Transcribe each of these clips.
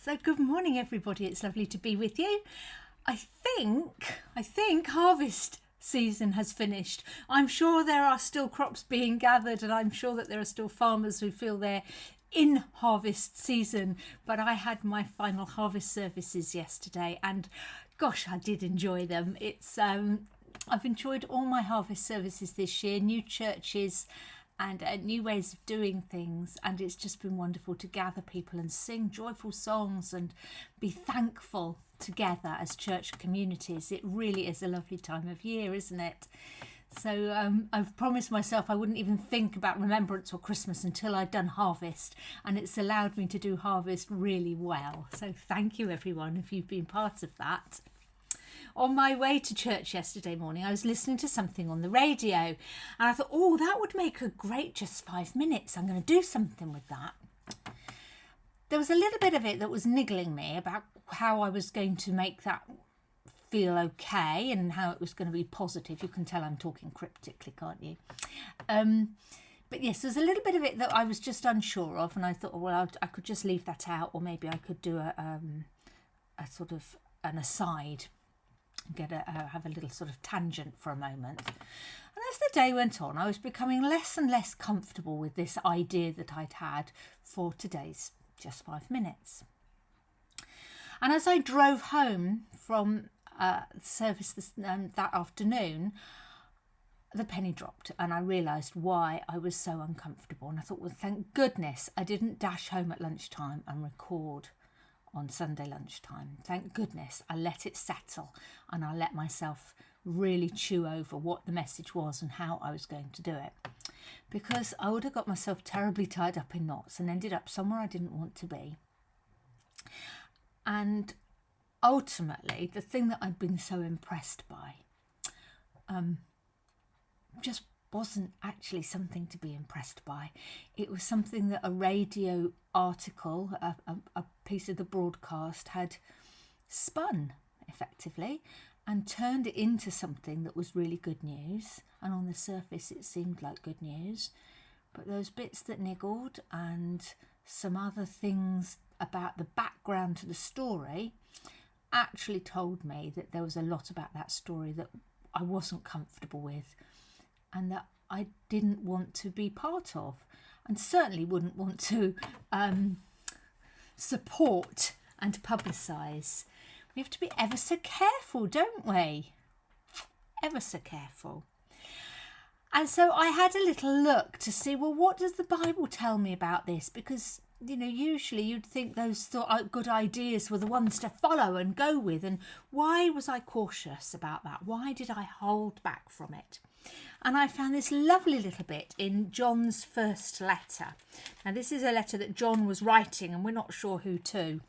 So good morning, everybody. It's lovely to be with you. I think harvest season has finished. I'm sure there are still crops being gathered, and I'm sure that there are still farmers who feel they're in harvest season. But I had my final harvest services yesterday, and gosh, I did enjoy them. I've enjoyed all my harvest services this year, new churches and new ways of doing things, and it's just been wonderful to gather people and sing joyful songs and be thankful together as church communities. It really is a lovely time of year, isn't it? So I've promised myself I wouldn't even think about Remembrance or Christmas until I'd done harvest, and it's allowed me to do harvest really well. So thank you everyone if you've been part of that. On my way to church yesterday morning, I was listening to something on the radio, and I thought, oh, that would make a great just 5 minutes. I'm going to do something with that. There was a little bit of it that was niggling me about how I was going to make that feel okay and how it was going to be positive. You can tell I'm talking cryptically, can't you? But yes, there's a little bit of it that I was just unsure of, and I thought, well, I could just leave that out, or maybe I could do a sort of an aside. Have a little sort of tangent for a moment. And as the day went on, I was becoming less and less comfortable with this idea that I'd had for today's Just 5 Minutes. And as I drove home from service that afternoon, the penny dropped and I realised why I was so uncomfortable. And I thought, well, thank goodness I didn't dash home at lunchtime and record on Sunday lunchtime. Thank goodness I let it settle and I let myself really chew over what the message was and how I was going to do it, because I would have got myself terribly tied up in knots and ended up somewhere I didn't want to be. And ultimately, the thing that I'd been so impressed by just wasn't actually something to be impressed by. It was something that a radio article, a piece of the broadcast, had spun effectively and turned it into something that was really good news. And on the surface it seemed like good news, but those bits that niggled and some other things about the background to the story actually told me that there was a lot about that story that I wasn't comfortable with, and that I didn't want to be part of, and certainly wouldn't want to support and publicise. We have to be ever so careful, don't we? Ever so careful. And so I had a little look to see, well, what does the Bible tell me about this? Because, you know, usually you'd think those good ideas were the ones to follow and go with. And why was I cautious about that? Why did I hold back from it? And I found this lovely little bit in John's first letter. Now, this is a letter that John was writing, and we're not sure who to.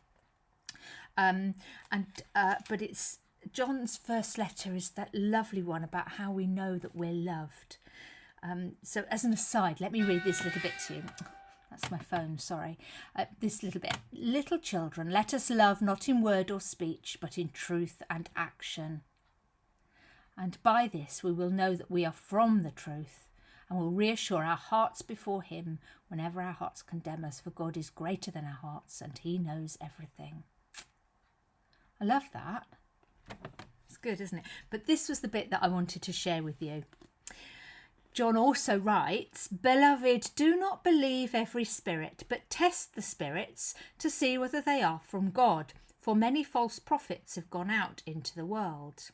But it's John's first letter is that lovely one about how we know that we're loved. So as an aside, let me read this little bit to you. That's my phone, sorry. This little bit. Little children, let us love not in word or speech, but in truth and action. And by this we will know that we are from the truth, and will reassure our hearts before him whenever our hearts condemn us, for God is greater than our hearts and he knows everything. I love that. It's good, isn't it? But this was the bit that I wanted to share with you. John also writes, Beloved, do not believe every spirit, but test the spirits to see whether they are from God, for many false prophets have gone out into the world.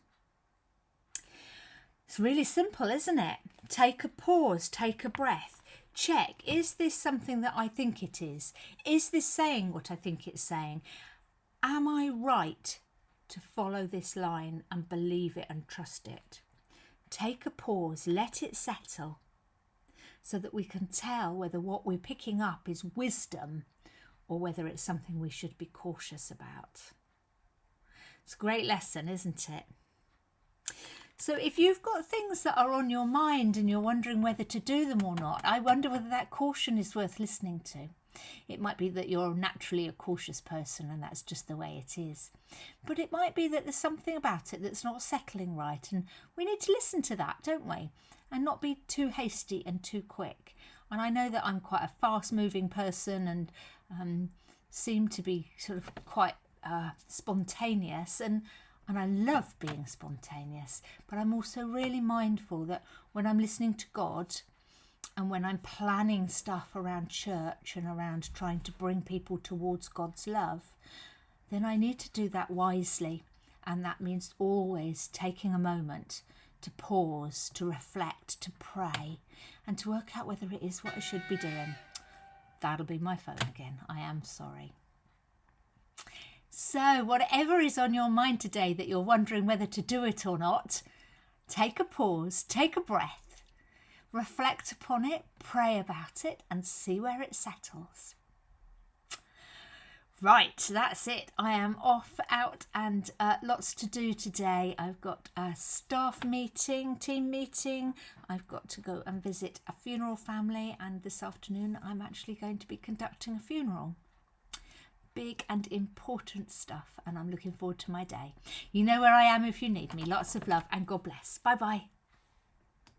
It's really simple, isn't it? Take a pause, take a breath, check, is this something that I think it is? Is this saying what I think it's saying? Am I right to follow this line and believe it and trust it? Take a pause, let it settle, so that we can tell whether what we're picking up is wisdom or whether it's something we should be cautious about. It's a great lesson, isn't it? So if you've got things that are on your mind and you're wondering whether to do them or not, I wonder whether that caution is worth listening to. It might be that you're naturally a cautious person and that's just the way it is. But it might be that there's something about it that's not settling right, and we need to listen to that, don't we? And not be too hasty and too quick. And I know that I'm quite a fast-moving person, and seem to be sort of quite spontaneous, and I love being spontaneous, but I'm also really mindful that when I'm listening to God and when I'm planning stuff around church and around trying to bring people towards God's love, then I need to do that wisely. And that means always taking a moment to pause, to reflect, to pray, and to work out whether it is what I should be doing. That'll be my phone again. I am sorry. So whatever is on your mind today that you're wondering whether to do it or not, take a pause, take a breath, reflect upon it, pray about it, and see where it settles. Right, that's it. I am off, out, and lots to do today. I've got a staff meeting, team meeting. I've got to go and visit a funeral family, and this afternoon I'm actually going to be conducting a funeral. Big and important stuff, and I'm looking forward to my day. You know where I am if you need me. Lots of love and God bless. Bye-bye.